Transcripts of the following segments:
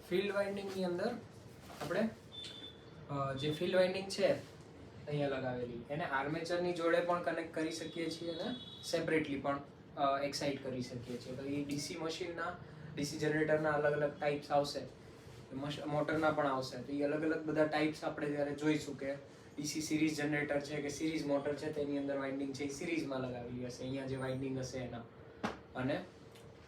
Field વાઇન્ડિંગની અંદર આપણે જે ફિલ્ડ વાઇન્ડિંગ છે અહીંયા લગાવેલી એને આર્મેચરની જોડે પણ કનેક્ટ કરી શકીએ છીએ અને સેપરેટલી પણ એક્સાઇટ કરી શકીએ છીએ. તો એ ડીસી મશીનના ડીસી જનરેટરના અલગ અલગ ટાઈપ્સ આવશે, મોટરના પણ આવશે. તો એ અલગ અલગ બધા ટાઈપ્સ આપણે જ્યારે જોઈશું કે ડીસી સિરીઝ જનરેટર છે કે સિરીઝ મોટર છે તેની અંદર વાઇન્ડિંગ છે એ સિરીઝમાં લગાવેલી હશે, અહીંયા જે વાઇન્ડિંગ હશે એના, અને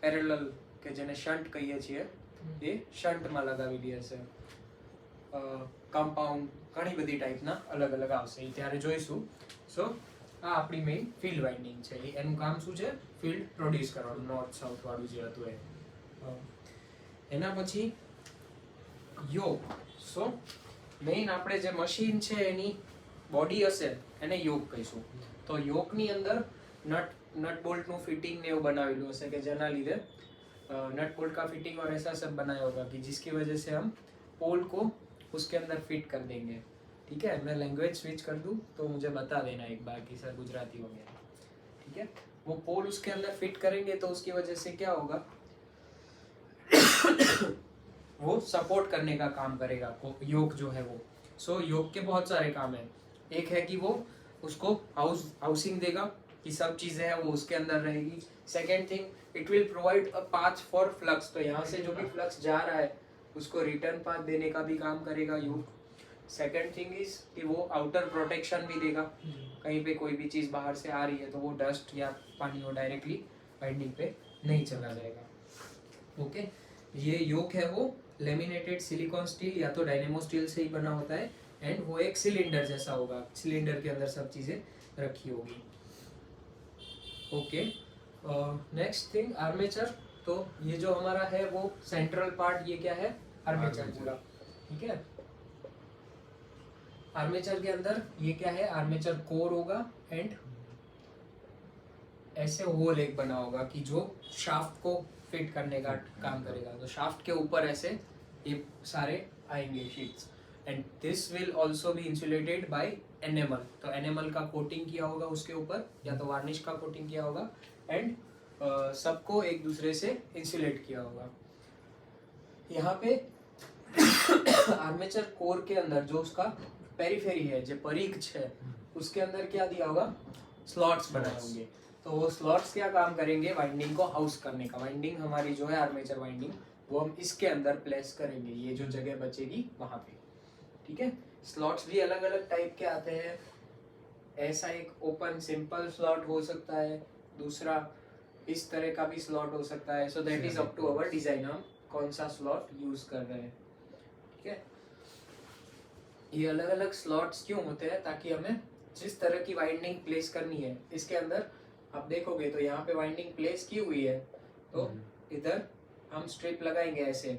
પેરેલલ કે જેને શન્ટ કહીએ છીએ એ શન્ટમાં લગાવેલી હશે. કમ્પાઉન્ડ ઘણી બધી ટાઈપના અલગ અલગ આવશે, એ ત્યારે જોઈશું. સો આ આપણી મેઇન ફિલ્ડ વાઇન્ડિંગ છે. એનું કામ શું છે? ફિલ્ડ પ્રોડ્યુસ કરવાનું, નોર્થ સાઉથ વાળું જે હતું એ. એના પછી યોક. સો મેઇન આપણે જે મશીન છે એની બોડી હશે એને યોક કહીશું. તો યોકની અંદર नट बोल्ट નું फिटिंग ने वो बनावेलू हसे कि जेना लीधे नट बोल्ट का फिटिंग और ऐसा सब बनाया होगा कि जिसकी वजह से हम पोल को उसके अंदर फिट कर देंगे. ठीक है, मैं लैंग्वेज स्विच कर दूं तो मुझे बता देना एक बार कि सर गुजराती हो गया. ठीक है, वो पोल उसके अंदर फिट करेंगे तो उसकी वजह से क्या होगा वो सपोर्ट करने का काम करेगा योक जो है वो. सो योक के बहुत सारे काम है. एक है कि वो उसको हाउसिंग देगा कि सब चीजें हैं वो उसके अंदर रहेगी. Second thing, it will provide a path for flux. तो यहाँ से जो भी फ्लक्स जा रहा है उसको रिटर्न पाथ देने का भी काम करेगा योक. सेकेंड थिंग इज कि वो आउटर प्रोटेक्शन भी देगा. कहीं पे कोई भी चीज बाहर से आ रही है तो वो डस्ट या पानी वो डायरेक्टली वाइंडिंग पे नहीं चला जाएगा. ओके, ये योक है वो लेमिनेटेड सिलिकॉन स्टील या तो डायनेमो स्टील से ही बना होता है. एंड वो एक सिलेंडर जैसा होगा, सिलेंडर के अंदर सब चीजें रखी होगी. Okay, next thing armature. तो ये जो हमारा है वो सेंट्रल पार्ट, ये क्या है? आर्मेचर पूरा. ठीक है, आर्मेचर के अंदर ये क्या है? आर्मेचर कोर होगा एंड ऐसे होल एक बना होगा कि जो शाफ्ट को फिट करने का काम करेगा. तो शाफ्ट के ऊपर ऐसे ये सारे आएंगे sheets. And this will also be insulated by enamel. तो एनेमल का कोटिंग किया होगा उसके ऊपर या तो वार्निश का कोटिंग किया होगा. एंड सबको एक दूसरे से इंसुलेट किया होगा. यहाँ पे आर्मेचर कोर के अंदर जो उसका पेरिफेरी है, जो परिघ है, उसके अंदर क्या दिया होगा? स्लॉट्स बनाए होंगे. तो वो स्लॉट्स क्या काम करेंगे? वाइंडिंग को हाउस करने का. वाइंडिंग हमारी जो है आर्मेचर वाइंडिंग वो हम इसके अंदर प्लेस करेंगे, ये जो जगह बचेगी वहां पे. ठीक है, स्लॉट्स भी अलग अलग टाइप के आते हैं. ऐसा एक ओपन सिंपल स्लॉट हो सकता है, दूसरा इस तरह का भी स्लॉट हो सकता है. So that is up to our design, हम कौन सा स्लॉट यूज कर रहे हैं. ठीक है, ये अलग अलग स्लॉट्स क्यों होते हैं? ताकि हमें जिस तरह की वाइंडिंग प्लेस करनी है इसके अंदर, आप देखोगे तो यहाँ पे वाइंडिंग प्लेस की हुई है तो इधर हम स्ट्रिप लगाएंगे ऐसे.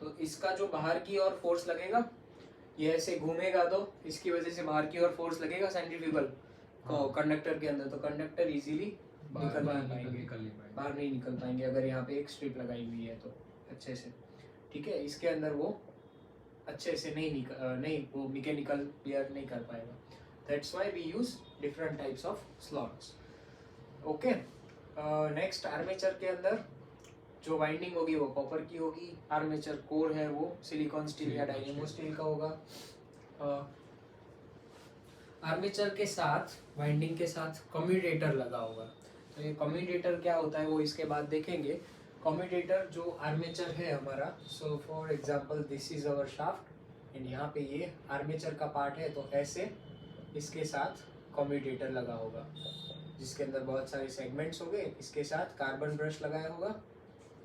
तो इसका जो बाहर की ओर फोर्स लगेगा, ये ऐसे घूमेगा तो इसकी वजह से बाहर की ओर फोर्स लगेगा सेंट्रीफ्यूगल को कंडक्टर के अंदर. तो कंडक्टर इजीली बाहर नहीं निकल पाएंगे अगर यहाँ पे एक स्ट्रिप लगाई हुई है तो अच्छे से. ठीक है, इसके अंदर वो अच्छे से नहीं वो मैकेनिकल क्लियर नहीं कर पाएगा. That's why we use different types of slots. Okay, next armature के अंदर जो वाइंडिंग होगी वो कॉपर की होगी. आर्मेचर कोर है वो सिलिकॉन स्टील या डायनेमो स्टील का होगा. आर्मेचर के साथ वाइंडिंग के साथ कम्यूटेटर लगा होगा. तो ये कम्यूटेटर क्या होता है वो इसके बाद देखेंगे. कम्यूटेटर जो आर्मेचर है हमारा, so for example this is our shaft and यहाँ पे ये आर्मेचर का पार्ट है. तो ऐसे इसके साथ कम्यूटेटर लगा होगा जिसके अंदर बहुत सारे सेगमेंट्स होंगे. इसके साथ कार्बन ब्रश लगाया होगा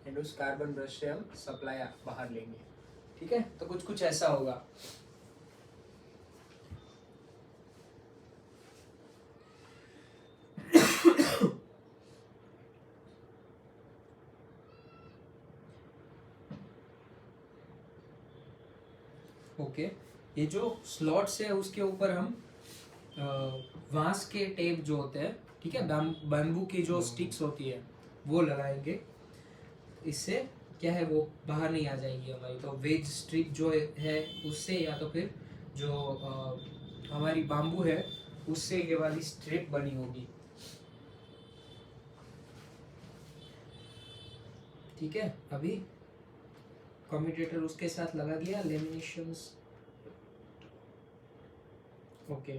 एंड उस कार्बन ब्रश से हम सप्लाई बाहर लेंगे. ठीक है, तो कुछ कुछ ऐसा होगा. ओके, ये जो स्लॉट्स है उसके ऊपर हम बांस के टेप जो होते हैं, ठीक है, बैम्बू की जो स्टिक्स होती है वो लगाएंगे. इससे क्या है वो बाहर नहीं आ जाएगी हमारी. तो वेज स्ट्रिप जो है उससे या तो फिर जो हमारी बाम्बू है उससे ये वाली स्ट्रिप बनी होगी. ठीक है, अभी कम्यूटेटर उसके साथ लगा दिया, लेमिनेशंस। ओके,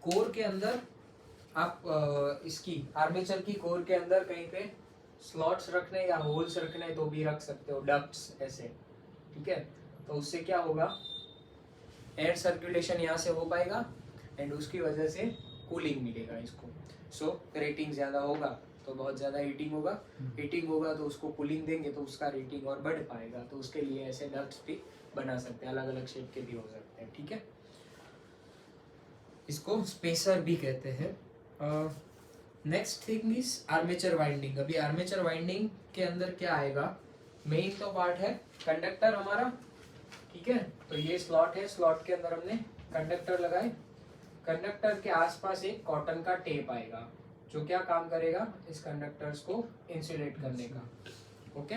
कोर के अंदर आप इसकी आर्मेचर की कोर के अंदर कहीं पे स्लॉट्स रखने या होल्स रखने तो भी रख सकते हो, डक्ट्स ऐसे, ठीक है। तो उससे क्या होगा, एयर सर्कुलेशन यहाँ से हो पाएगा एंड उसकी वजह से कूलिंग मिलेगा इसको। सो रेटिंग ज़्यादा होगा तो बहुत ज़्यादा हीटिंग होगा, हीटिंग होगा तो उसको कूलिंग देंगे तो उसका रेटिंग और बढ़ पाएगा। तो उसके लिए ऐसे डक्ट्स भी बना सकते हैं, अलग अलग शेप के भी हो सकते हैं, ठीक है। इसको स्पेसर भी कहते हैं। Next thing is armature winding. अभी आर्मेचर वाइंडिंग के अंदर क्या आएगा, मेन तो पार्ट है कंडक्टर हमारा, ठीक है। तो ये स्लॉट है, स्लॉट के अंदर हमने कंडक्टर लगाए, कंडक्टर के आसपास एक कॉटन का टेप आएगा जो क्या काम करेगा, इस कंडक्टर्स को इंसुलेट करने का। Okay,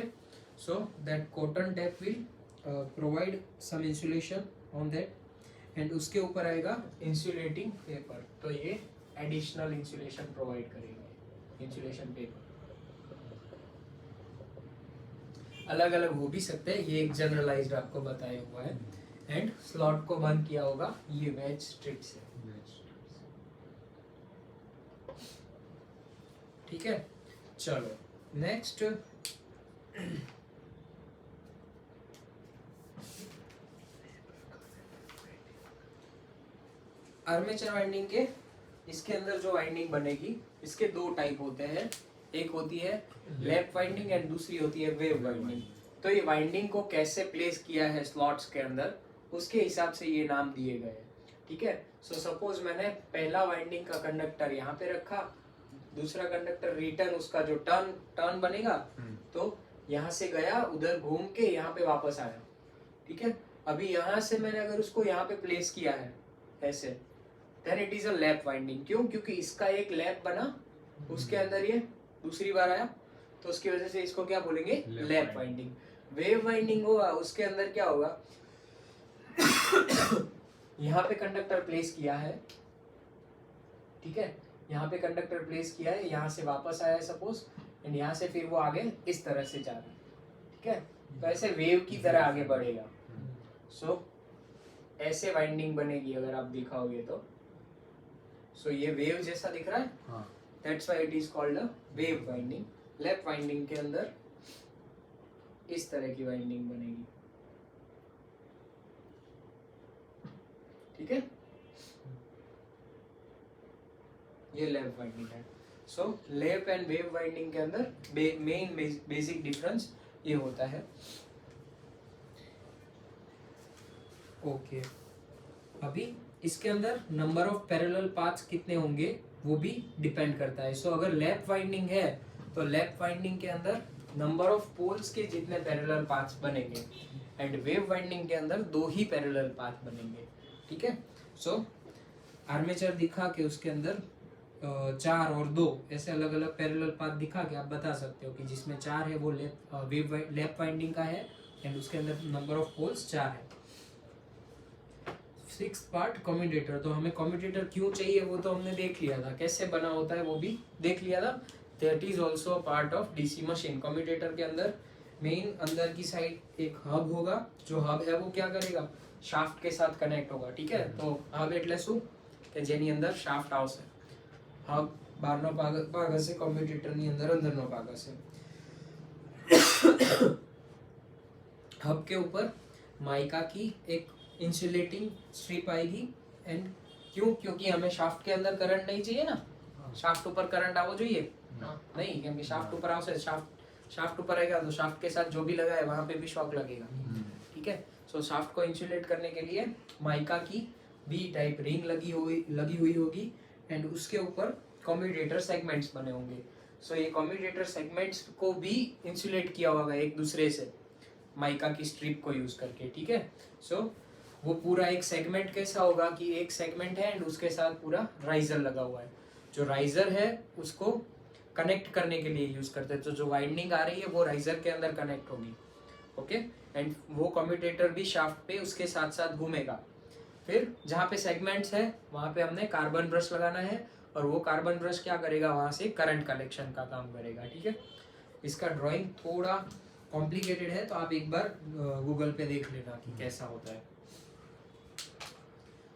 so that cotton tape will provide some insulation on that and उसके ऊपर आएगा इंसुलेटिंग पेपर। तो ये एडिशनल इंसुलेशन प्रोवाइड करेंगे, इंसुलेशन पेपर। अलग अलग हो भी सकते हैं, ये एक जनरलाइज्ड आपको बताया हुआ है। एंड स्लॉट को बंद किया होगा ये वेज स्ट्रिप से, ठीक है। चलो नेक्स्ट, आर्मेचर वाइंडिंग के इसके अंदर जो वाइंडिंग बनेगी, इसके दो टाइप होते हैं, एक होती है लैप वाइंडिंग एंड दूसरी होती है वेव वाइंडिंग। तो ये वाइंडिंग को कैसे प्लेस किया है स्लॉट्स के अंदर, उसके हिसाब से ये नाम दिए गए हैं, ठीक है। सो सपोज मैंने पहला वाइंडिंग का कंडक्टर यहाँ पे रखा, दूसरा कंडक्टर रिटर्न उसका जो टर्न बनेगा तो यहाँ से गया, उधर घूम के यहाँ पे वापस आया, ठीक है। अभी यहाँ से मैंने अगर उसको यहाँ पे प्लेस किया है ऐसे, then it is a lap winding. क्यों? क्योंकि इसका एक लैप बना, उसके अंदर ये दूसरी बार आया, तो उसकी वजह से इसको क्या बोलेंगे, लैप वाइंडिंग। वेव वाइंडिंग होगा, उसके अंदर क्या होगा यहाँ पे कंडक्टर प्लेस किया है, ठीक है, यहाँ पे कंडक्टर प्लेस किया है, यहाँ से वापस आया है सपोज, एंड यहाँ से फिर वो आगे इस तरह से जा रहा है, ठीक है। तो ऐसे वेव की तरह आगे बढ़ेगा। सो ऐसे वाइंडिंग बनेगी अगर आप दिखाओगे तो। सो ये वेव जैसा दिख रहा है, that's why it is called a wave winding. Lap winding के अंदर इस तरह की वाइंडिंग बनेगी, ठीक है। ये लैप वाइंडिंग है। सो लैप एंड वेव वाइंडिंग के अंदर मेन बेसिक डिफरेंस ये होता है। ओके, अभी इसके अंदर नंबर ऑफ पैरेलल पाथ्स कितने होंगे वो भी डिपेंड करता है। सो अगर लैप वाइंडिंग है तो लैप वाइंडिंग के अंदर नंबर ऑफ पोल्स के जितने पैरेलल पाथ्स बनेंगे, एंड वेव वाइंडिंग के अंदर 2 ही पैरेलल पाथ बनेंगे, ठीक है। सो आर्मेचर दिखा के उसके अंदर 4 और 2 ऐसे अलग अलग पैरेलल पाथ दिखा के आप बता सकते हो कि जिसमें 4 है वो लैप वाइंडिंग का है, एंड उसके अंदर नंबर ऑफ पोल्स 4 है। 6th part commutator. तो हमें कम्यूटेटर क्यों चाहिए वो तो हमने देख लिया था, कैसे बना होता है वो भी देख लिया था। That is also a part of DC machine. Commutator के अंदर मेन अंदर की साइड एक हब होगा, जो हब है वो क्या करेगा, शाफ्ट के साथ कनेक्ट होगा, ठीक है। तो हब एटले શું કે જેની અંદર શાફ્ટ આવશે, હબ બહારનો ભાગ હશે, કમ્યુટેટરની અંદર અંદરનો ભાગ હશે। हब के ऊपर माइका की एक इंसुलेटिंग स्ट्रिप आएगी, एंड क्यों, क्योंकि हमें शाफ्ट के अंदर करंट नहीं चाहिए ना, शाफ्ट ऊपर करंट आवो જોઈએ नहीं, क्योंकि शाफ्ट ऊपर आवશે, शाफ्ट ऊपर आएगा तो शाफ्ट के साथ जो भी लगा है वहां पे भी शॉक लगेगा, ठीक है। सो शाफ्ट को इंसुलेट करने के लिए माइका की बी टाइप रिंग लगी हुई होगी, एंड उसके ऊपर कम्यूटेटर सेगमेंट्स बने होंगे। सो ये कम्यूटेटर सेगमेंट्स को भी इंसुलेट किया होगा एक दूसरे से माइका की स्ट्रिप को यूज करके, ठीक है। सो वो पूरा एक सेगमेंट कैसा होगा कि एक सेगमेंट है एंड उसके साथ पूरा राइजर लगा हुआ है। जो राइजर है उसको कनेक्ट करने के लिए यूज करते हैं, तो जो वाइंडिंग आ रही है वो राइजर के अंदर कनेक्ट होगी, ओके। एंड वो कम्यूटेटर भी शाफ्ट पे उसके साथ साथ घूमेगा। फिर जहाँ पे सेगमेंट्स है वहाँ पे हमने कार्बन ब्रश लगाना है, और वो कार्बन ब्रश क्या करेगा, वहाँ से करंट कलेक्शन का काम करेगा, ठीक है। इसका ड्राइंग थोड़ा कॉम्प्लिकेटेड है तो आप एक बार गूगल पे देख लेना कि कैसा होता है।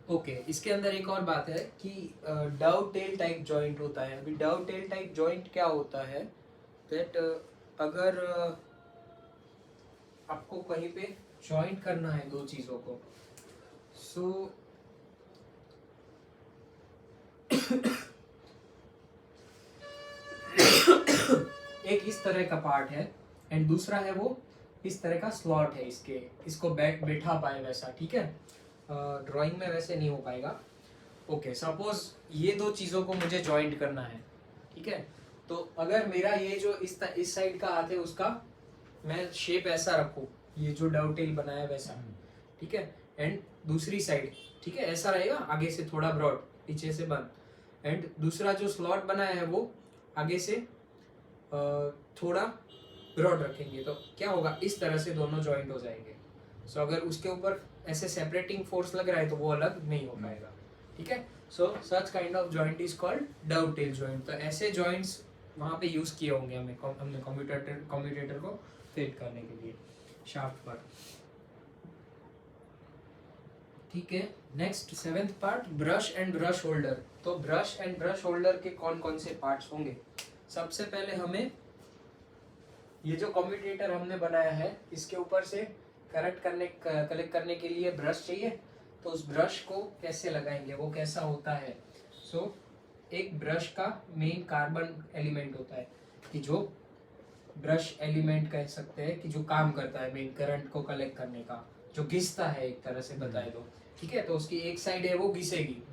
ओके इसके अंदर एक और बात है कि डव टेल टाइप जॉइंट होता है। अभी डव टेल टाइप जॉइंट क्या होता है दैट अगर आपको कहीं पे जॉइंट करना है दो चीज़ों को, सो एक इस तरह का पार्ट है एंड दूसरा है वो इस तरह का स्लॉट है, इसको बैठा पाए वैसा, ठीक है। ड्राइंग में वैसे नहीं हो पाएगा। ओके सपोज ये दो चीज़ों को मुझे जॉइंट करना है, ठीक है। तो अगर मेरा ये जो इस साइड का हाथ है उसका मैं शेप ऐसा रखूँ, ये जो डवटेल बनाया वैसा, ठीक है। एंड दूसरी साइड, ठीक है, ऐसा रहेगा, आगे से थोड़ा ब्रॉड पीछे से बंद। एंड दूसरा जो स्लॉट बनाया है वो आगे से थोड़ा ब्रॉड रखेंगे तो क्या होगा, इस तरह से दोनों जॉइंट हो जाएंगे। सो अगर उसके ऊपर ऐसे सेपरेटिंग फोर्स लग रहा है तो वो अलग नहीं हो पाएगा, ठीक है। So such kind of joint is called dovetail joint. तो ऐसे जॉइंट्स वहाँ पे यूज किए होंगे हमने कम्यूटेटर को फिट करने के लिए शाफ्ट पर, ठीक है। Next 7th part brush and brush holder. तो ब्रश एंड ब्रश होल्डर के कौन कौन से पार्ट्स होंगे। सबसे पहले हमें ये जो कम्यूटेटर हमने बनाया है इसके ऊपर से कलेक्ट करने के लिए ब्रश चाहिए। तो उस ब्रश को कैसे लगाएंगे, वो कैसा होता है। सो एक ब्रश का मेन कार्बन एलिमेंट होता है कि जो ब्रश एलिमेंट कह सकते हैं कि जो काम करता है मेन करंट को कलेक्ट करने का, जो घिसता है एक तरह से बताए तो, ठीक है। तो उसकी एक साइड है वो घिसेगी।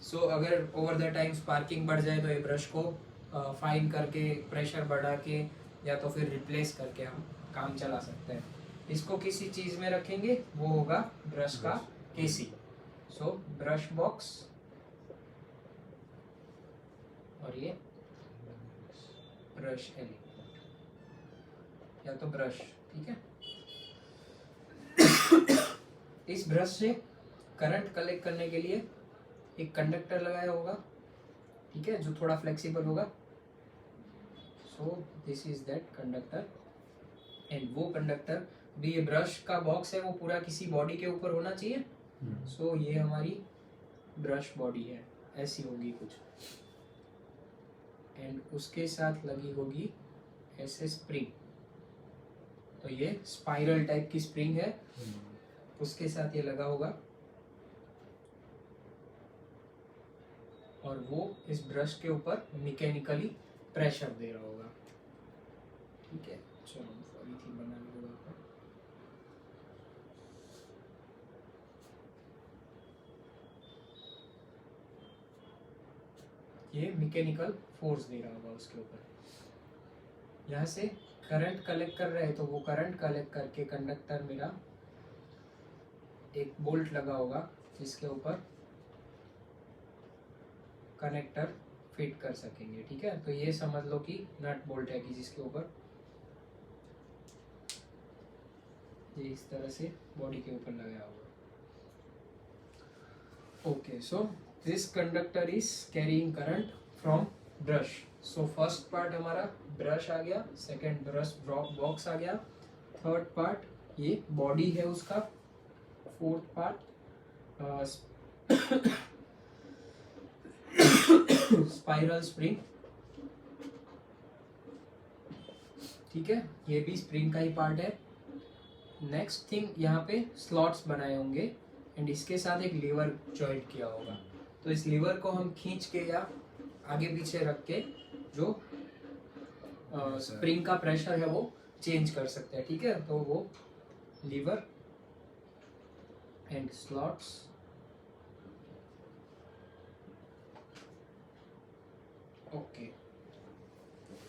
सो अगर ओवर द टाइम स्पार्किंग बढ़ जाए तो ये ब्रश को फाइन करके प्रेशर बढ़ा के या तो फिर रिप्लेस करके हम काम चला सकते हैं। इसको किसी चीज़ में रखेंगे वो होगा ब्रश का केसी। सो ब्रश बॉक्स और ये ब्रश एलिमेंट या तो ब्रश, ठीक है। इस ब्रश से करंट कलेक्ट करने के लिए एक कंडक्टर लगाया होगा, ठीक है, जो थोड़ा फ्लेक्सिबल होगा। So this is that conductor and वो कंडक्टर भी, ये ब्रश का बॉक्स है वो पूरा किसी बॉडी के ऊपर होना चाहिए। सो ये हमारी ब्रश बॉडी है, ऐसी होगी कुछ, एंड उसके साथ लगी होगी ऐसे स्प्रिंग। तो ये स्पाइरल टाइप की स्प्रिंग है, उसके साथ ये लगा होगा और वो इस ब्रश के ऊपर मैकेनिकली प्रेशर दे रहा होगा, ठीक है। चलो फरीથી બનાવી દો આપણે। ये मैकेनिकल फोर्स दे रहा होगा उसके ऊपर। यहाँ से करंट कलेक्ट कर रहे हैं तो वो करंट कलेक्ट करके कंडक्टर मेरा एक बोल्ट लगा होगा जिसके ऊपर कनेक्टर फिट कर सकेंगे, ठीक है। तो ये समझ लो कि नट बोल्ट है कि जिसके ऊपर ये इस तरह से बॉडी के ऊपर लगाया होगा। Okay so this conductor is carrying current from brush. So first part हमारा ब्रश आ गया, सेकंड ब्रश बॉक्स आ गया, थर्ड पार्ट ये बॉडी है उसका, फोर्थ पार्ट स्पाइरल स्प्रिंग, ठीक है, ये भी स्प्रिंग का ही पार्ट है। नेक्स्ट थिंग यहाँ पे स्लॉट्स बनाए होंगे एंड इसके साथ एक लीवर जॉइंट किया होगा। तो इस लीवर को हम खींच के या आगे पीछे रख के जो स्प्रिंग का प्रेशर है वो चेंज कर सकते हैं, ठीक है। तो वो लीवर एंड स्लॉट्स, ओके।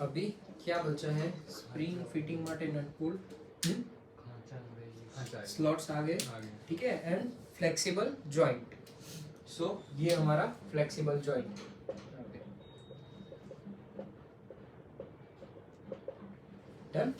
अभी क्या बचा है, स्प्रिंग फिटिंग माटे नट बोल्ट, स्लॉट्स आ गए, ठीक है, एंड फ्लेक्सिबल जॉइंट। सो ये हमारा फ्लेक्सिबल जॉइंट, डन।